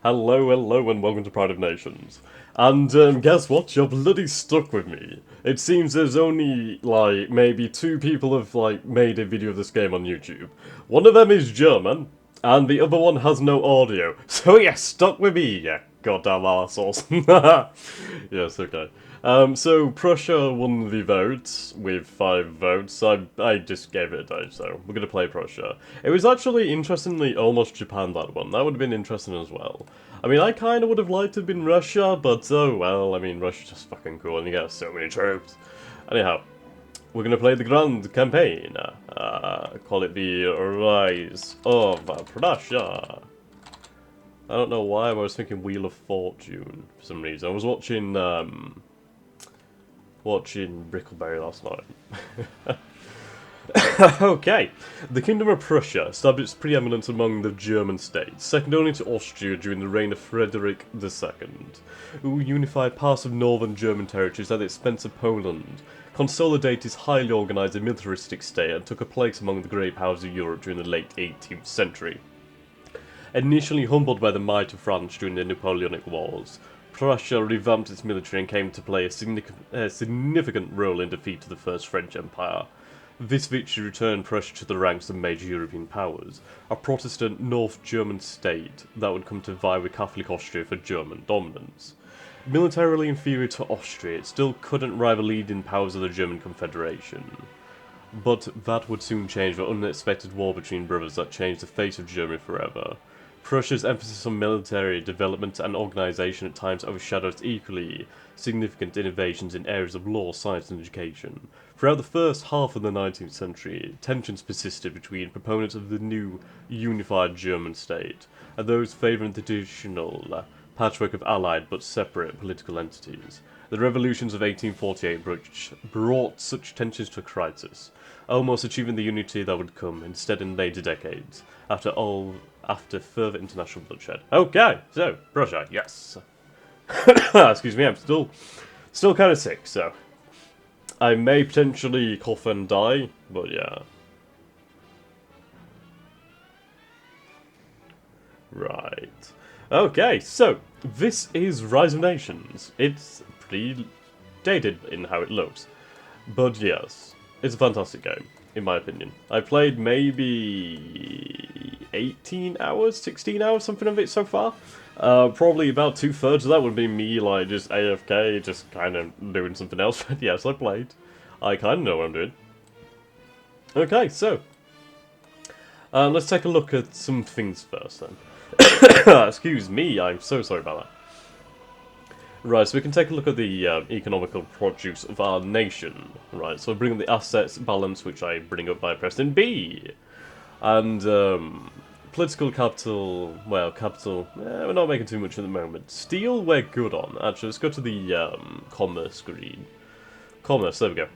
Hello, and welcome to Pride of Nations. And guess what? You're bloody stuck with me. It seems there's only, like, maybe two people have, like, made a video of this game on YouTube. One of them is German, and the other one has no audio. So yeah, stuck with me, you goddamn arseholes. Yes, okay. So Prussia won the vote with 5 votes. I just gave it a day, so we're gonna play Prussia. It was actually, interestingly, almost Japan, that one. That would have been interesting as well. I mean, I kind of would have liked to have been Russia, but oh well, I mean, Russia's just fucking cool and you get so many troops. Anyhow, we're gonna play the Grand Campaign. Call it the Rise of Prussia. I don't know why, but I was thinking Wheel of Fortune for some reason. I was watching Brickleberry last night. Okay, the Kingdom of Prussia established its preeminence among the German states, second only to Austria during the reign of Frederick II, who unified parts of northern German territories at the expense of Poland, consolidated his highly organised and militaristic state, and took a place among the great powers of Europe during the late 18th century. Initially humbled by the might of France during the Napoleonic Wars, Prussia revamped its military and came to play a significant role in defeat of the First French Empire. This victory returned Prussia to the ranks of major European powers, a Protestant North German state that would come to vie with Catholic Austria for German dominance. Militarily inferior to Austria, it still couldn't rival leading powers of the German Confederation. But that would soon change with an unexpected war between brothers that changed the fate of Germany forever. Prussia's emphasis on military development and organisation at times overshadowed equally significant innovations in areas of law, science and education. Throughout the first half of the 19th century, tensions persisted between proponents of the new unified German state and those favouring the traditional patchwork of allied but separate political entities. The revolutions of 1848 brought such tensions to a crisis, almost achieving the unity that would come instead in later decades, after further international bloodshed. Okay, so, Prussia, yes. Excuse me, I'm still kind of sick, so I may potentially cough and die, but yeah. Right. Okay, so, this is Rise of Nations. It's pretty dated in how it looks, but yes, it's a fantastic game, in my opinion. I played maybe 18 hours, 16 hours, something of it so far. Probably about 2/3 of that would be me, like, just AFK, just kind of doing something else. But yes, I played. I kind of know what I'm doing. Okay, so, let's take a look at some things first, then. Excuse me, I'm so sorry about that. Right, so we can take a look at the economical produce of our nation. Right, so I bring up the assets balance, which I bring up by pressing B. And, political capital, well, capital, we're not making too much at the moment. Steel, we're good on. Actually, let's go to the commerce screen. Commerce, there we go.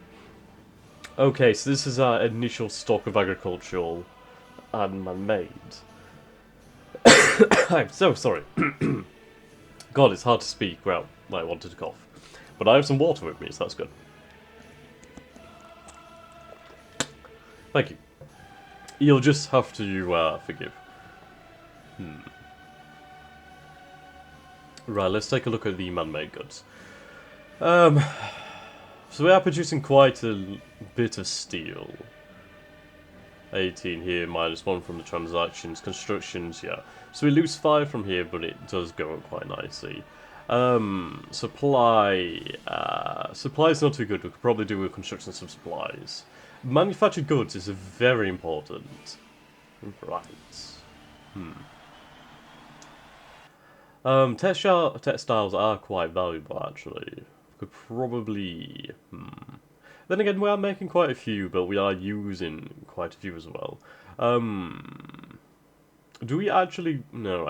Okay, so this is our initial stock of agricultural and man-made. I'm so sorry. God, it's hard to speak without I wanted to cough. But I have some water with me, so that's good. Thank you. You'll just have to forgive. Right, let's take a look at the man-made goods. So we are producing quite a bit of steel. 18 here, -1 from the transactions. Constructions, yeah. So we lose 5 from here, but it does go up quite nicely. Supply is not too good. We could probably do with construction some supplies. Manufactured goods is very important. Right. Textiles are quite valuable, actually. Could probably... Then again, we are making quite a few, but we are using quite a few as well. Do we actually... No,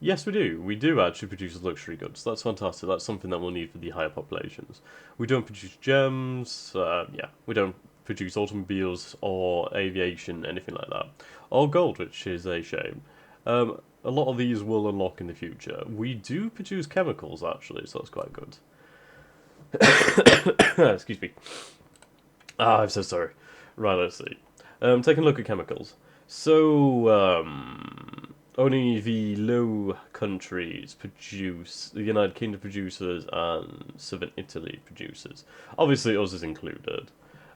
Yes, we do. We do actually produce luxury goods. That's fantastic. That's something that we'll need for the higher populations. We don't produce gems. Yeah, we don't produce automobiles or aviation, anything like that. Or gold, which is a shame. A lot of these will unlock in the future. We do produce chemicals, actually, so that's quite good. Excuse me. Ah, I'm so sorry. Right, let's see. Taking a look at chemicals. So, only the Low Countries produce, the United Kingdom produces, and Southern Italy produces. Obviously, us is included.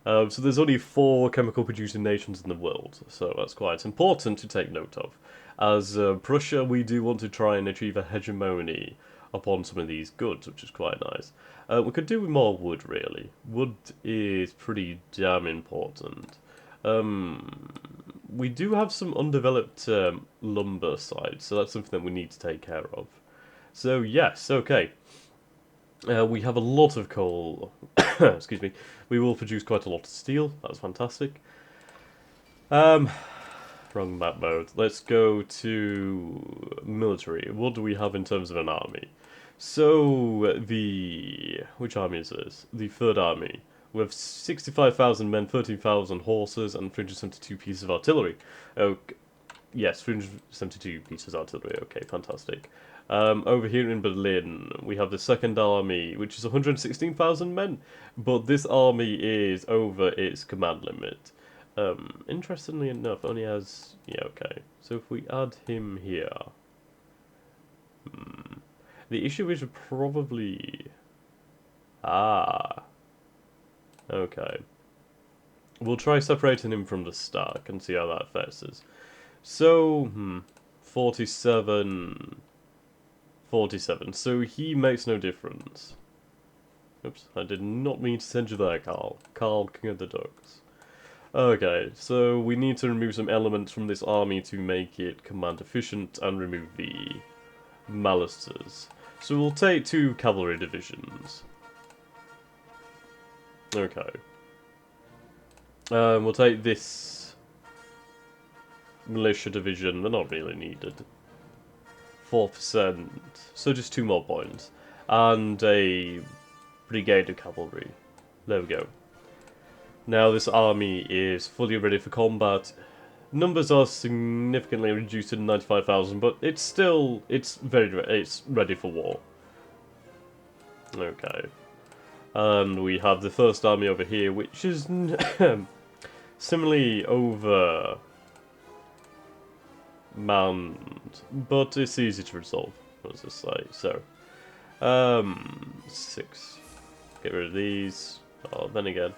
So there's only 4 chemical producing nations in the world, so that's quite important to take note of. As Prussia, we do want to try and achieve a hegemony upon some of these goods, which is quite nice. We could do with more wood, really. Wood is pretty damn important. We do have some undeveloped lumber sites, so that's something that we need to take care of. So yes, okay. We have a lot of coal. Excuse me. We will produce quite a lot of steel. That's fantastic. Wrong map mode. Let's go to military. What do we have in terms of an army? So which army is this? The Third Army. We have 65,000 men, 13,000 horses, and 372 pieces of artillery. Okay. Yes, 372 pieces of artillery. Okay, fantastic. Over here in Berlin, we have the Second Army, which is 116,000 men, but this army is over its command limit. Interestingly enough, only has... yeah, okay. So if we add him here... The issue is probably... Ah... Okay. We'll try separating him from the stack and see how that affects us. So, 47... 47. So he makes no difference. Oops, I did not mean to send you there, Carl. Carl, King of the Ducks. Okay, so we need to remove some elements from this army to make it command efficient and remove the malisters. So we'll take 2 cavalry divisions. Okay. We'll take this militia division. They're not really needed. 4%. So just 2 more points. And a brigade of cavalry. There we go. Now this army is fully ready for combat. Numbers are significantly reduced to 95,000, but it's ready for war. Okay. And we have the First Army over here, which is similarly over manned, but it's easy to resolve. What does this say? So, 6. Get rid of these. Oh, then again.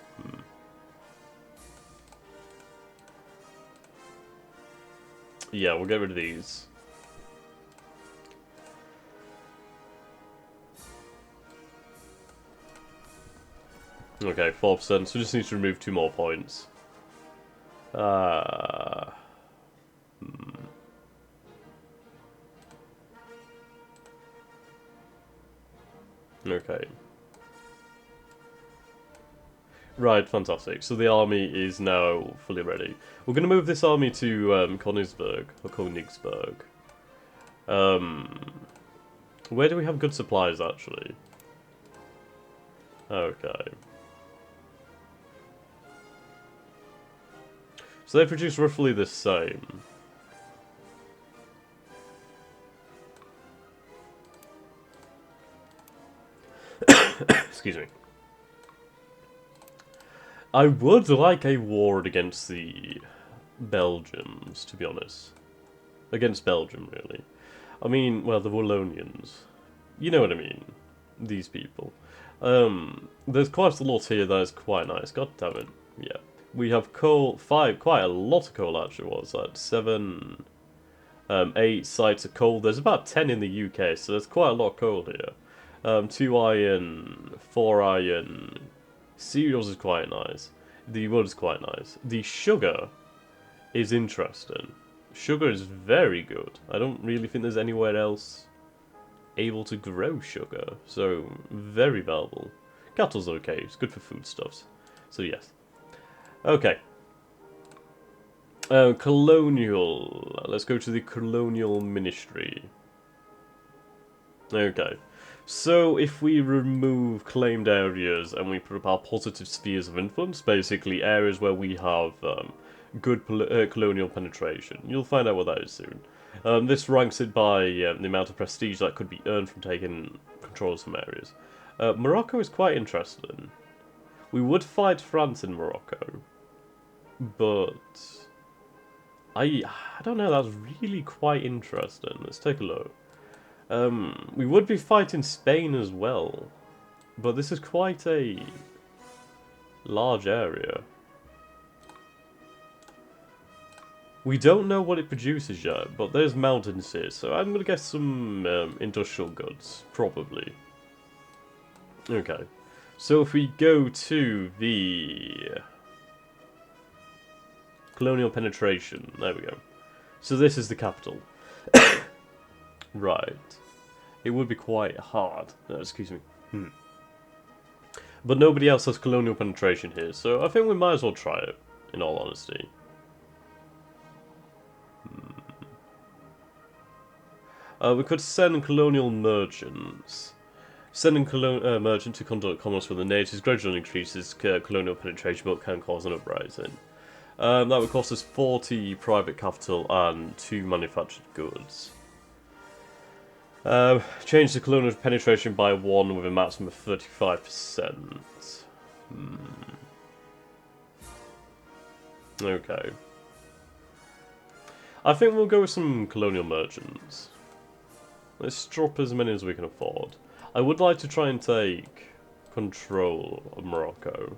Yeah, we'll get rid of these. Okay, 4%, so we just need to remove 2 more points. Okay. Right, fantastic. So the army is now fully ready. We're going to move this army to Königsberg, or Königsberg. Where do we have good supplies, actually? Okay. So they produce roughly the same. Excuse me. I would like a war against the Belgians, to be honest. Against Belgium, really. I mean, well, the Wallonians. You know what I mean. These people. There's quite a lot here that is quite nice. God damn it. Yeah. We have coal, quite a lot of coal actually. What's that? 7, 8 sites of coal. There's about 10 in the UK, so there's quite a lot of coal here. 2 iron, 4 iron. Cereals is quite nice. The wood is quite nice. The sugar is interesting. Sugar is very good. I don't really think there's anywhere else able to grow sugar, so very valuable. Cattle's okay, it's good for foodstuffs. So yes. Okay. Colonial. Let's go to the Colonial Ministry. Okay. So if we remove claimed areas and we put up our positive spheres of influence, basically areas where we have good colonial penetration, you'll find out what that is soon. This ranks it by the amount of prestige that could be earned from taking control of some areas. Morocco is quite interesting. We would fight France in Morocco, but I don't know, that's really quite interesting. Let's take a look. We would be fighting Spain as well, but this is quite a large area. We don't know what it produces yet, but there's mountains here, so I'm gonna get some industrial goods, probably. Okay, so if we go to the Colonial Penetration, there we go. So this is the capital. Right. It would be quite hard. Excuse me. But nobody else has Colonial Penetration here, so I think we might as well try it, in all honesty. We could send colonial merchants. Sending merchant to conduct commerce with the natives gradually increases colonial penetration but can cause an uprising. That would cost us 40 private capital and 2 manufactured goods. Change the colonial penetration by 1 with a maximum of 35%. Okay. I think we'll go with some colonial merchants. Let's drop as many as we can afford. I would like to try and take control of Morocco.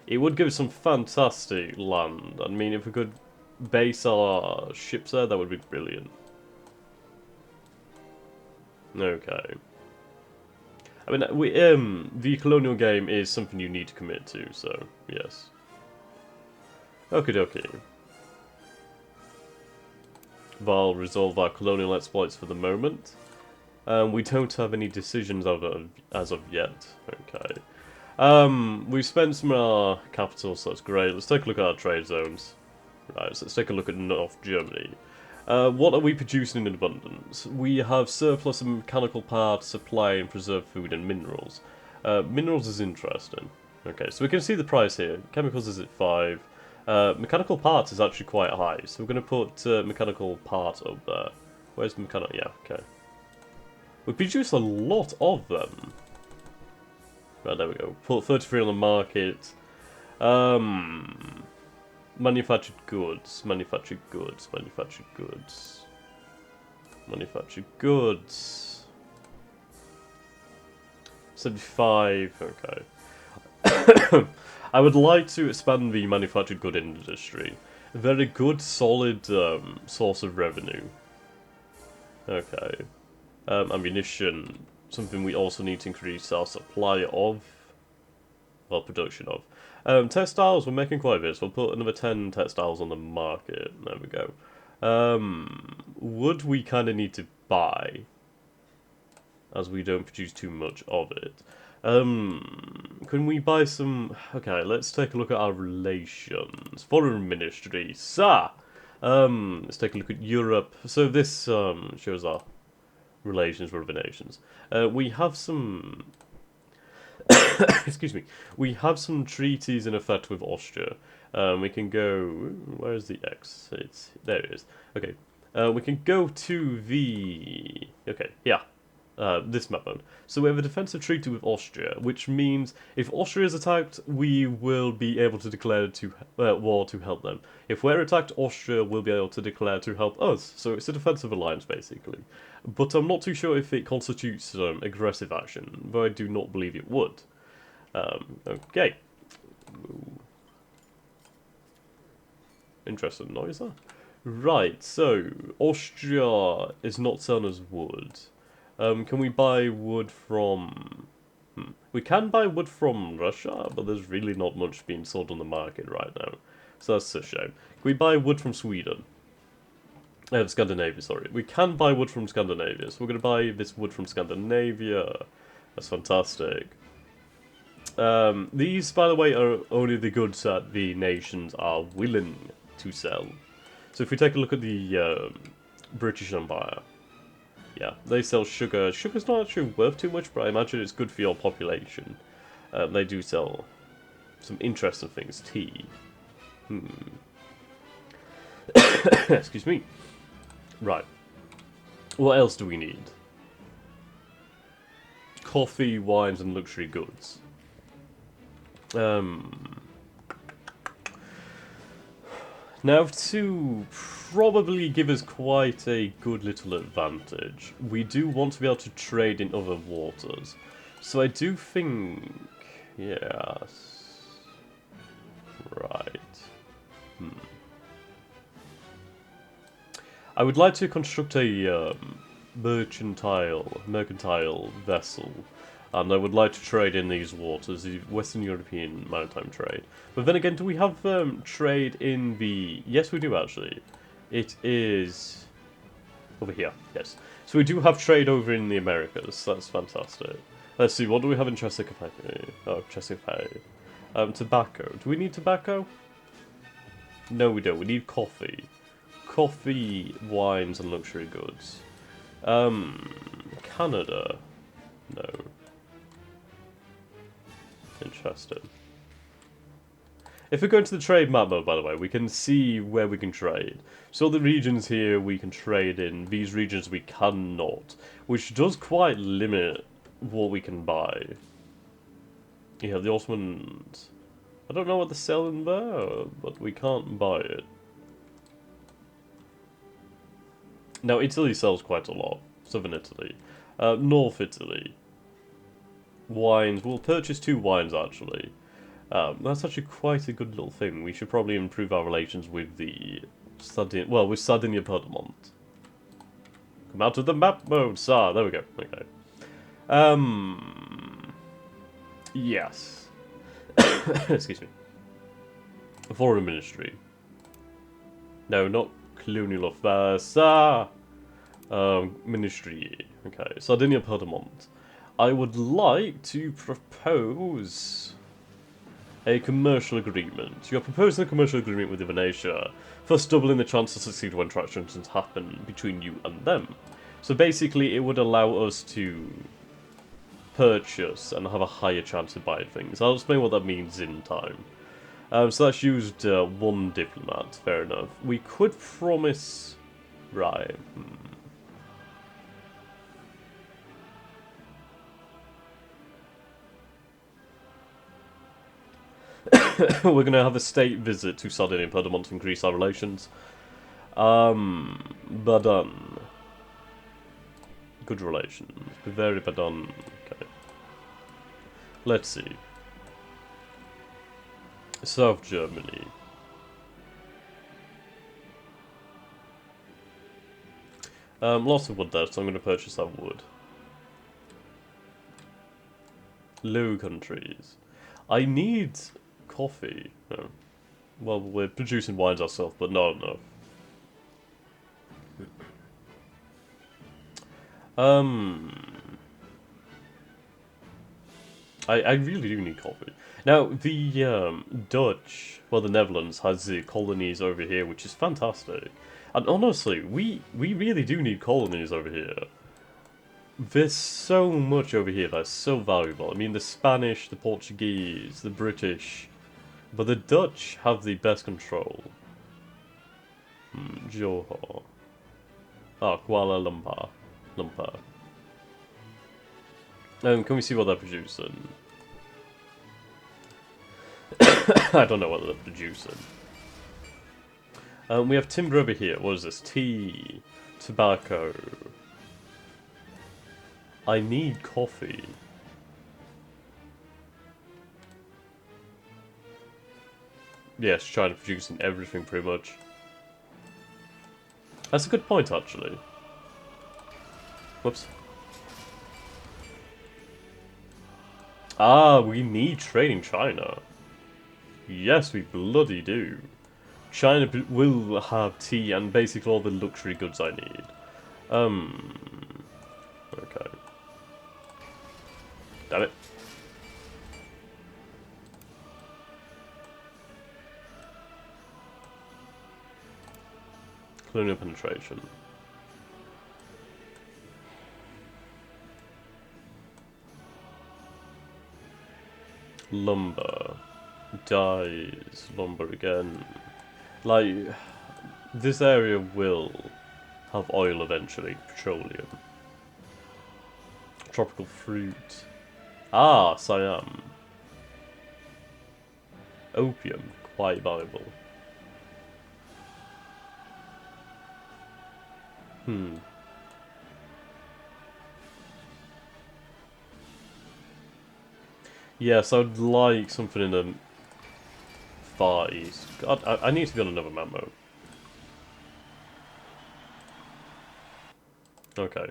It would give us some fantastic land. I mean, if we could base our ships there, that would be brilliant. Okay. I mean, the colonial game is something you need to commit to, so, yes. Okie dokie. Val resolve our colonial exploits for the moment. We don't have any decisions as of yet. Okay. We've spent some of our capital, so that's great. Let's take a look at our trade zones. Right, so let's take a look at North Germany. What are we producing in abundance? We have surplus of mechanical parts, supply and preserved food and minerals. Minerals is interesting. Okay, so we can see the price here. Chemicals is at 5. Mechanical parts is actually quite high, so we're going to put mechanical part up there. Where's the mechanical? Yeah, okay. We produce a lot of them. Right, there we go. Put 33 on the market. Manufactured goods, manufactured goods, manufactured goods. Manufactured goods. 75, okay. I would like to expand the manufactured good industry. A very good, solid source of revenue. Okay. Ammunition, something we also need to increase our supply of. Well, production of. Textiles, we're making quite a bit, so we'll put another 10 textiles on the market. There we go. Wood we kind of need to buy, as we don't produce too much of it. Can we buy some... Okay, let's take a look at our relations. Foreign Ministry, sir! Let's take a look at Europe. So this shows our relations with other nations. We have some... Excuse me. We have some treaties in effect with Austria. We can go... Where is the X? There it is. Okay. We can go to the... Okay, yeah. This map mode. So we have a defensive treaty with Austria, which means if Austria is attacked, we will be able to declare war to help them. If we're attacked, Austria will be able to declare to help us. So it's a defensive alliance, basically. But I'm not too sure if it constitutes aggressive action, though I do not believe it would. Okay. Interesting noise there. Right, so Austria is not selling us wood. Can we buy wood from... We can buy wood from Russia, but there's really not much being sold on the market right now. So that's a shame. Can we buy wood from Sweden? Scandinavia, sorry. We can buy wood from Scandinavia, so we're going to buy this wood from Scandinavia. That's fantastic. These, by the way, are only the goods that the nations are willing to sell. So if we take a look at the British Empire, yeah, they sell sugar. Sugar's not actually worth too much, but I imagine it's good for your population. They do sell some interesting things. Tea. Excuse me. Right. What else do we need? Coffee, wines, and luxury goods. Now, to probably give us quite a good little advantage, we do want to be able to trade in other waters. So I do think... yes... right... I would like to construct a mercantile vessel, and I would like to trade in these waters, the Western European maritime trade. But then again, do we have trade in the... yes, we do actually. It is... over here, yes. So we do have trade over in the Americas, that's fantastic. Let's see, what do we have in Chesapeake? Oh, Chesapeake. Tobacco. Do we need tobacco? No, we don't. We need coffee. Coffee, wines, and luxury goods. Canada. No. Interesting. If we go into the trade map mode, by the way, we can see where we can trade. So the regions here we can trade in, these regions we cannot, which does quite limit what we can buy. Yeah, the Ottomans... I don't know what they're selling there, but we can't buy it. Now, Italy sells quite a lot. Southern Italy. North Italy. Wines. We'll purchase 2 wines, actually. That's actually quite a good little thing. We should probably improve our relations with the... with Sardinia Piedmont. Come out of the map mode, sir. There we go. Okay. Yes. Excuse me. Foreign Ministry. No, not Colonial Affairs. Ministry. Okay. Sardinia Piedmont. I would like to propose a commercial agreement. You're proposing a commercial agreement with Indonesia, thus doubling the chance to succeed when transactions happen between you and them. So basically, it would allow us to purchase and have a higher chance of buying things. I'll explain what that means in time. So that's used 1 diplomat, fair enough. We could promise... right. We're going to have a state visit to Sardinia and Piedmont to increase our relations. Badon. Good relations. Very Badon. Okay. Let's see. South Germany. Lots of wood there, so I'm going to purchase that wood. Low countries. I need coffee. No. Well, we're producing wines ourselves, but not enough. I really do need coffee. Now, the Dutch, well, the Netherlands has the colonies over here, which is fantastic. And honestly, we really do need colonies over here. There's so much over here that's so valuable. I mean, the Spanish, the Portuguese, the British, but the Dutch have the best control. Johor. Ah, Kuala Lumpur. Can we see what they're producing? I don't know what they're producing. We have timber over here. What is this? Tea. Tobacco. I need coffee. Yes, China producing everything pretty much. That's a good point, actually. Whoops. Ah, we need trading China. Yes, we bloody do. China will have tea and basically all the luxury goods I need. Okay. Damn it. Colonial Penetration. Lumber. Dyes. Lumber again. Like, this area will have oil eventually. Petroleum. Tropical fruit. Ah, Siam. Opium. Quite valuable. Hmm. Yes, I would like something in the Far East. God, I need to be on another map mode. Okay.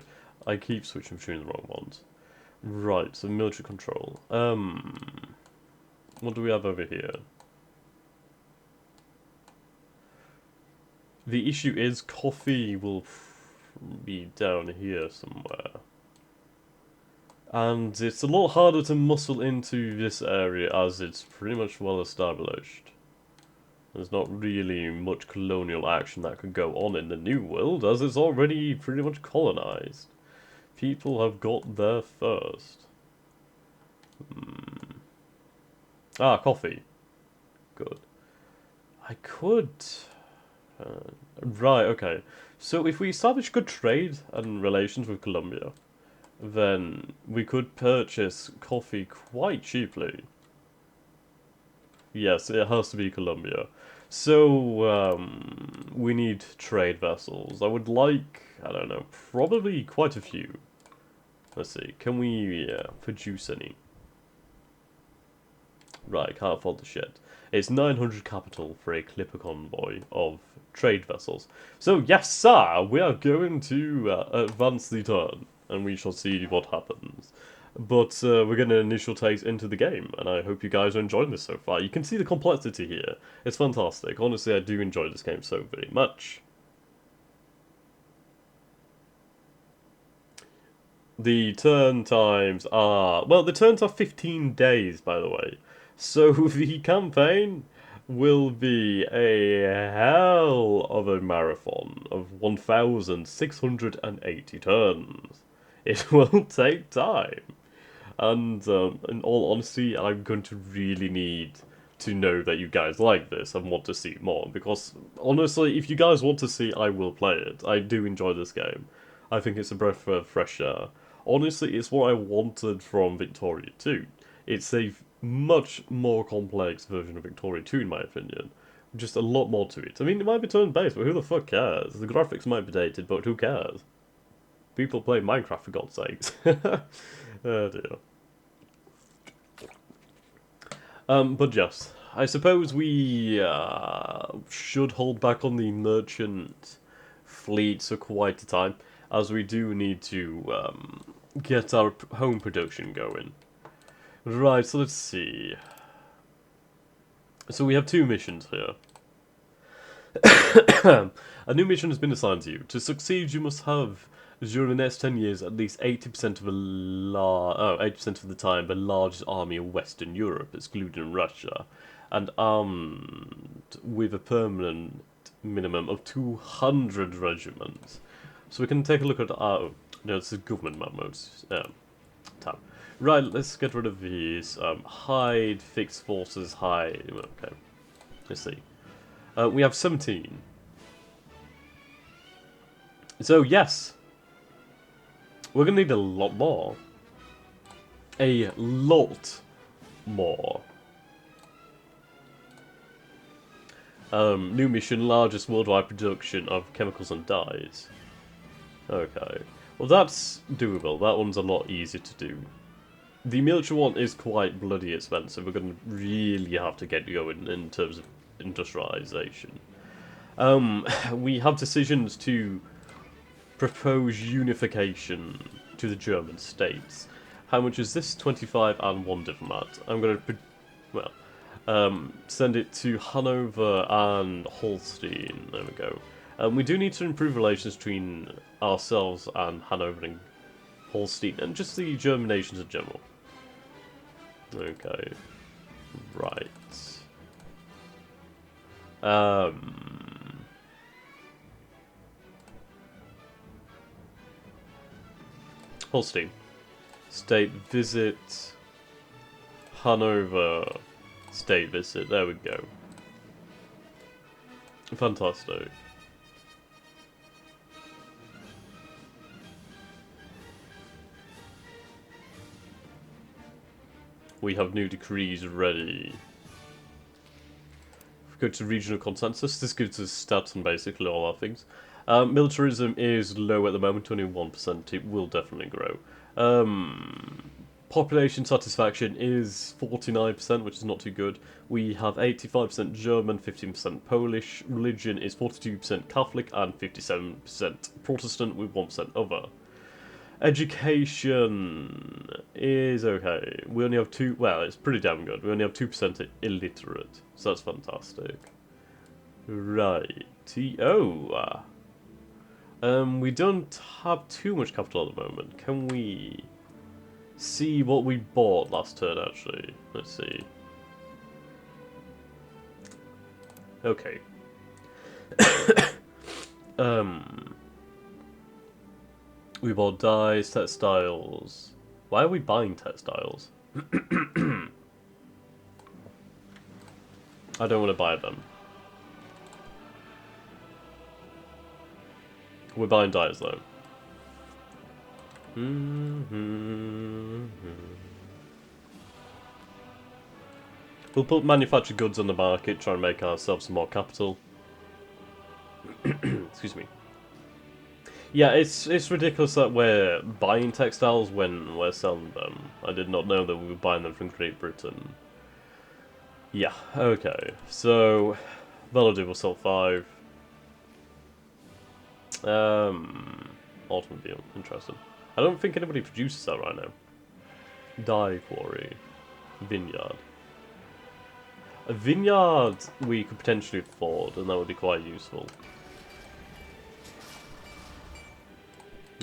I keep switching between the wrong ones. Right, so military control. What do we have over here? The issue is coffee will be down here somewhere. And it's a lot harder to muscle into this area as it's pretty much well established. There's not really much colonial action that could go on in the New World as it's already pretty much colonized. People have got there first. Ah, coffee. Good. I could... right, okay. So if we establish good trade and relations with Colombia, then we could purchase coffee quite cheaply. Yes, it has to be Colombia. So, we need trade vessels. I would like, I don't know, probably quite a few. Let's see, can we produce any? Right, can't afford the shit. It's 900 capital for a clipper convoy of trade vessels. So, yes, sir, we are going to advance the turn, and we shall see what happens. But we're getting an initial taste into the game, and I hope you guys are enjoying this so far. You can see the complexity here. It's fantastic. Honestly, I do enjoy this game so very much. The turn times are... well, the turns are 15 days, by the way. So the campaign will be a hell of a marathon of 1,680 turns. It will take time. And in all honesty, I'm going to really need to know that you guys like this and want to see more. Because honestly, if you guys want to see, I will play it. I do enjoy this game. I think it's a breath of fresh air. Honestly, it's what I wanted from Victoria 2. It's a much more complex version of Victoria 2 in my opinion. Just a lot more to it. I mean, it might be turn-based, but who the fuck cares? The graphics might be dated, but who cares? People play Minecraft for God's sakes. Oh dear. But yes, I suppose we should hold back on the merchant fleet for quite a time, as we do need to get our home production going. Right, so let's see. So we have two missions here. A new mission has been assigned to you. To succeed, you must have, during the next 10 years, at least 80% of 80% of the time, the largest army of Western Europe, excluding Russia, and armed with a permanent minimum of 200 regiments. So we can take a look at our... no, this is government map modes. Tab. Right, let's get rid of these. Hide, fixed forces, hide. Okay, let's see. We have 17. So, yes. We're going to need a lot more. A lot more. New mission, largest worldwide production of chemicals and dyes. Okay. Well, that's doable. That one's a lot easier to do. The military one is quite bloody expensive. We're going to really have to get going in terms of industrialization. We have decisions to propose unification to the German states. How much is this? 25 and 1 diplomat. I'm going to, well, send it to Hanover and Holstein. There we go. We do need to improve relations between ourselves and Hanover and Holstein, and just the German nations in general. Okay. Right. Holstein. State visit. Hanover. State visit. There we go. Fantastic. We have new decrees ready. Go to regional consensus. This gives us stats on basically all our things. Militarism is low at the moment, only 1%. It will definitely grow. Population satisfaction is 49%, which is not too good. We have 85% German, 15% Polish. Religion is 42% Catholic and 57% Protestant, with 1% other. Education is okay. We only have well, it's pretty damn good. We only have 2% illiterate, so that's fantastic. Right. We don't have too much capital at the moment. Can we see what we bought last turn, actually? Let's see. Okay. We bought dyes, textiles. Why are we buying textiles? I don't want to buy them. We're buying dyes though. We'll put manufactured goods on the market, try and make ourselves some more capital. Excuse me. Yeah, it's ridiculous that we're buying textiles when we're selling them. I did not know that we were buying them from Great Britain. Yeah, okay. So, Melody will sell 5. Automobile, interesting. I don't think anybody produces that right now. Dye quarry. Vineyard. A vineyard we could potentially afford, and that would be quite useful.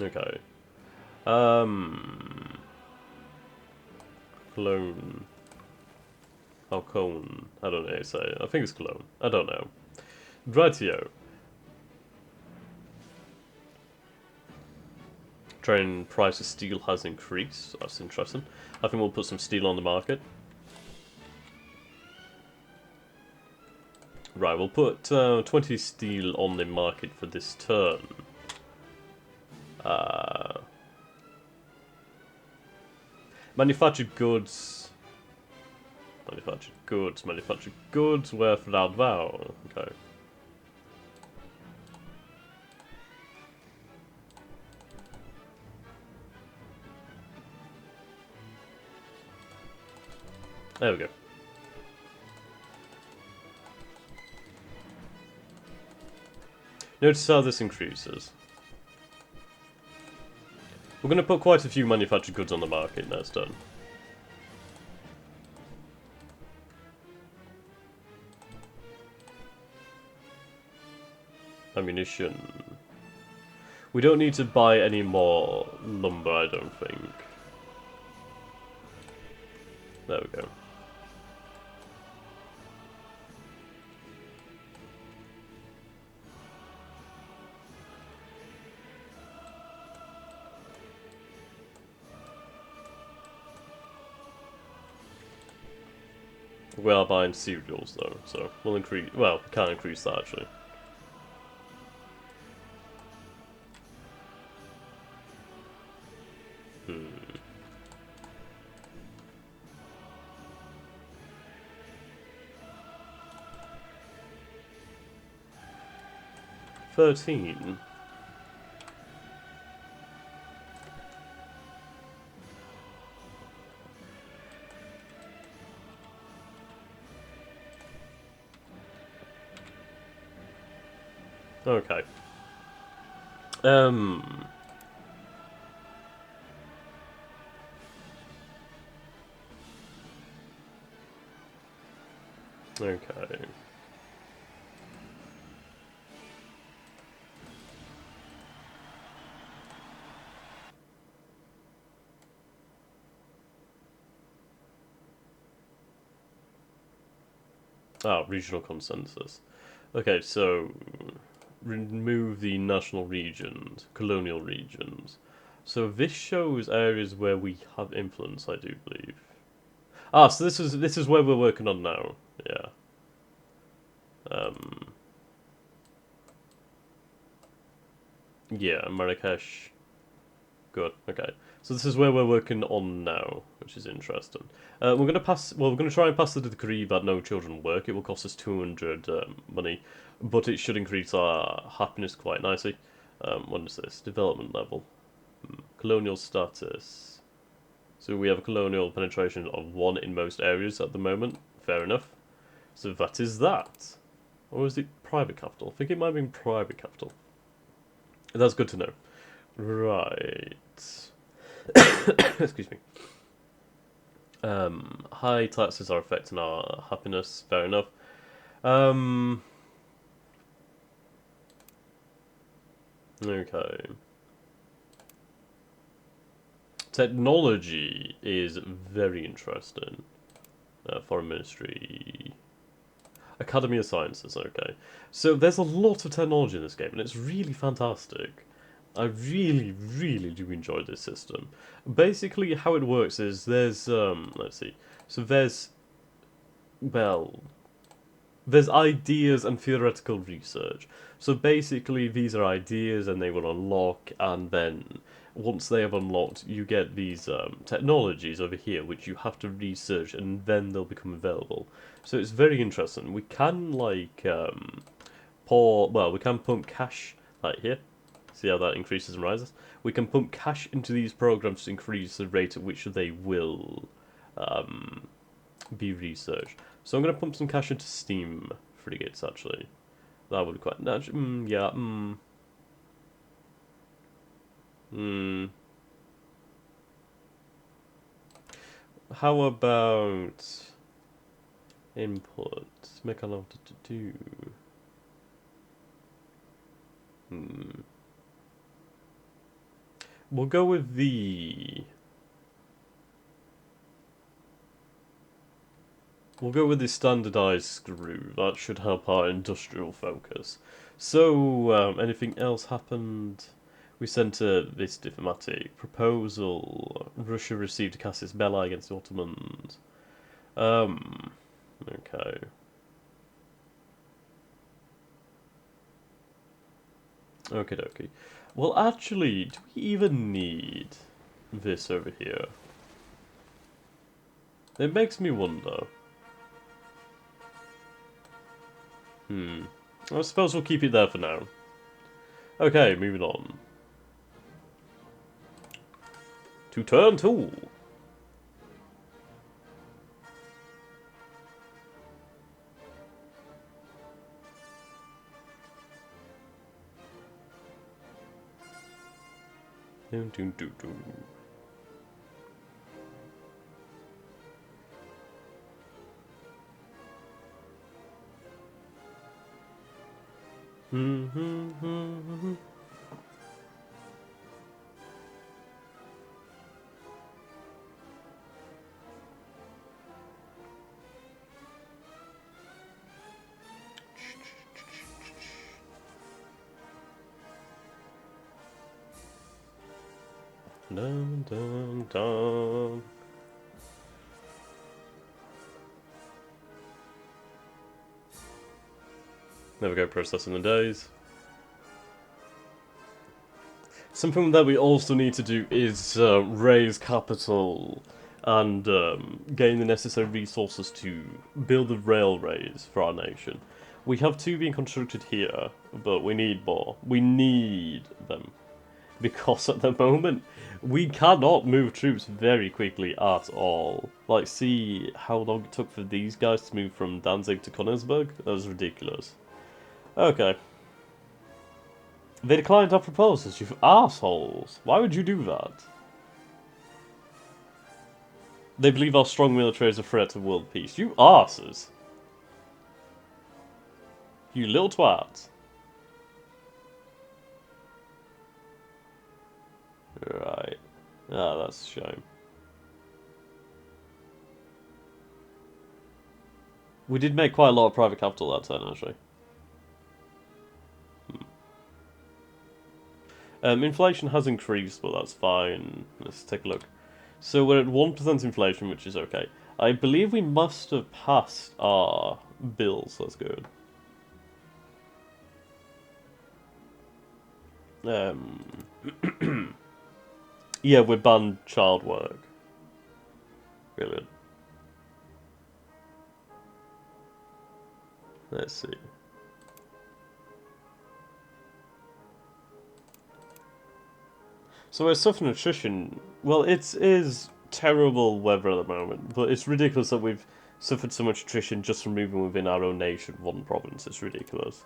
Okay. Cologne. Oh, Cone. I don't know how to say it. I think it's Cologne. I don't know. Rightio. Train price of steel has increased. That's interesting. I think we'll put some steel on the market. Right, we'll put 20 steel on the market for this turn. Manufactured goods. Manufactured goods, worth without vow. Okay. There we go. Notice how this increases. We're going to put quite a few manufactured goods on the market next turn. Ammunition. We don't need to buy any more lumber, I don't think. There we go. We are buying cereals though, so we'll increase. Well, we can't increase that actually. Hmm. $13. Okay. Okay. Ah, regional consensus. Okay, so remove the national regions, colonial regions. So this shows areas where we have influence, I do believe. Ah, so this is where we're working on now. Yeah. Yeah, Marrakesh. Good. Okay. So this is where we're working on now, which is interesting. We're gonna pass. Well, we're gonna try and pass the decree that no children work. It will cost us 200 money, but it should increase our happiness quite nicely. What is this? Development level. Colonial status. So we have a colonial penetration of 1 in most areas at the moment. Fair enough. So that is that. Or is it private capital? I think it might have been private capital. That's good to know. Right. Excuse me. High taxes are affecting our happiness. Fair enough. Okay. Technology is very interesting. Foreign Ministry. Academy of Sciences, okay. So there's a lot of technology in this game, and it's really fantastic. I really, really do enjoy this system. Basically, how it works is there's, let's see. So well, there's ideas and theoretical research. So basically, these are ideas and they will unlock, and then once they have unlocked, you get these technologies over here, which you have to research, and then they'll become available. So it's very interesting. We can, like, we can pump cash, like here. See how that increases and rises? We can pump cash into these programs to increase the rate at which they will be researched. So I'm going to pump some cash into Steam frigates, actually. That would be quite natural. Yeah. How about input? Make a lot to do. We'll go with the. We'll go with the standardized screw. That should help our industrial focus. So, anything else happened? We sent this diplomatic proposal. Russia received a casus belli against the Ottomans. Okay. Okie dokie. Well, actually, do we even need this over here? It makes me wonder. I suppose we'll keep it there for now. Okay, moving on. To turn 2. Dun, dun, dun, dun. Dun, dun, dun. There we go, processing the days. Something that we also need to do is raise capital and gain the necessary resources to build the railways for our nation. We have 2 being constructed here, but we need more. We need them. Because at the moment, we cannot move troops very quickly at all. Like, see how long it took for these guys to move from Danzig to Königsberg? That was ridiculous. Okay. They declined our proposals, you assholes. Why would you do that? They believe our strong military is a threat to world peace. You asses. You little twats. Right. Ah, that's a shame. We did make quite a lot of private capital that turn, actually. Inflation has increased, but that's fine. Let's take a look. So we're at 1% inflation, which is okay. I believe we must have passed our bills. That's good. Yeah, we banned child work. Brilliant. Let's see. So we're suffering attrition. Well, it is terrible weather at the moment, but it's ridiculous that we've suffered so much attrition just from moving within our own nation, one province. It's ridiculous.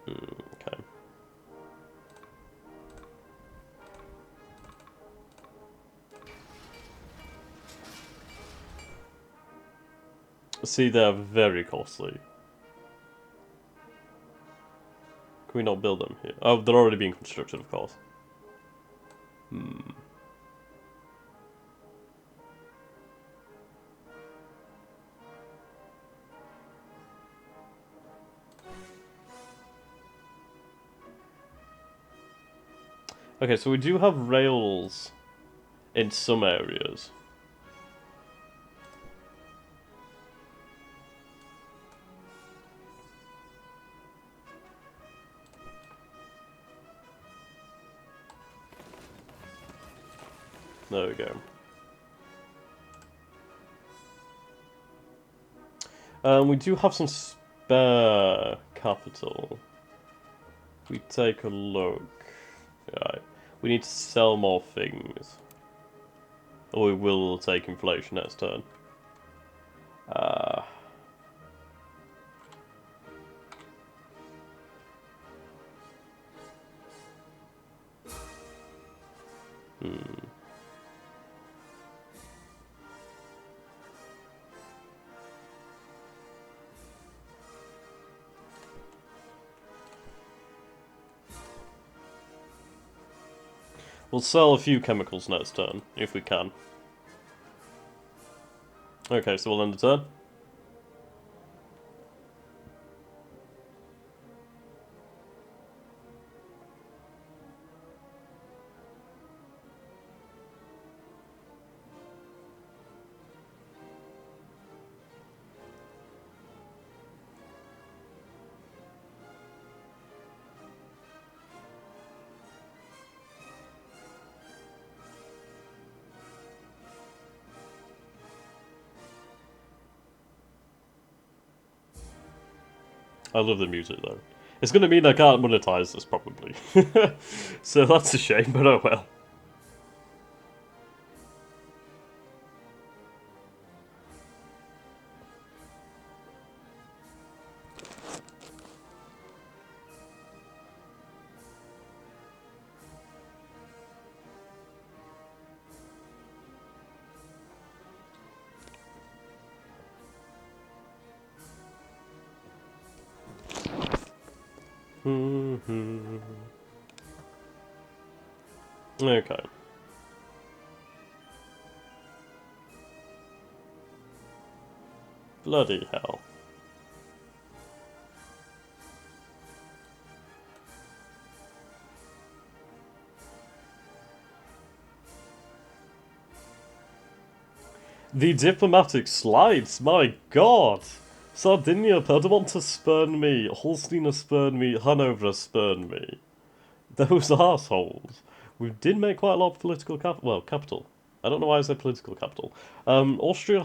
Okay. See, they're very costly. Can we not build them here? Oh, they're already being constructed, of course. Okay, so we do have rails in some areas. There we go. We do have some spare capital. If we take a look, right, we need to sell more things, or we will take inflation next turn. We'll sell a few chemicals next turn, if we can. Okay, so we'll end the turn. I love the music though. It's going to mean I can't monetize this probably. So that's a shame, but oh well. Okay. Bloody hell. The diplomatic slides, my god! Sardinia, Piedmont has spurned me, Holstein has spurned me, Hanover has spurned me. Those assholes. We did make quite a lot of political capital. Well, capital. I don't know why I said political capital. Austria